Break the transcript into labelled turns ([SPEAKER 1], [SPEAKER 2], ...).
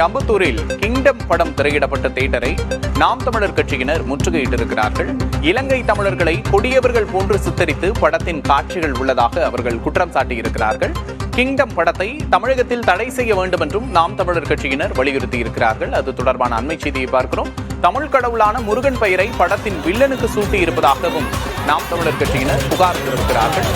[SPEAKER 1] அம்பத்தூரில் kingdom படம் திரையிடப்பட்ட தியேட்டரை நாம் தமிழர் கட்சியினர் முற்றுகையிட்டிருக்கிறார்கள். இலங்கை தமிழர்களை கொடியவர்கள் போன்று சித்தரித்து படத்தின் காட்சிகள் உள்ளதாக அவர்கள் குற்றம் சாட்டியிருக்கிறார்கள். கிங்டம் படத்தை தமிழகத்தில் தடை செய்ய வேண்டும் என்றும் நாம் தமிழர் கட்சியினர் வலியுறுத்தி இருக்கிறார்கள். அது தொடர்பான அண்மை செய்தியை பார்க்கிறோம். தமிழ் கடவுளான முருகன் பெயரை படத்தின் வில்லனுக்கு சூட்டி இருப்பதாகவும் நாம் தமிழர் கட்சியினர் புகார் தெரிவிக்கிறார்கள்.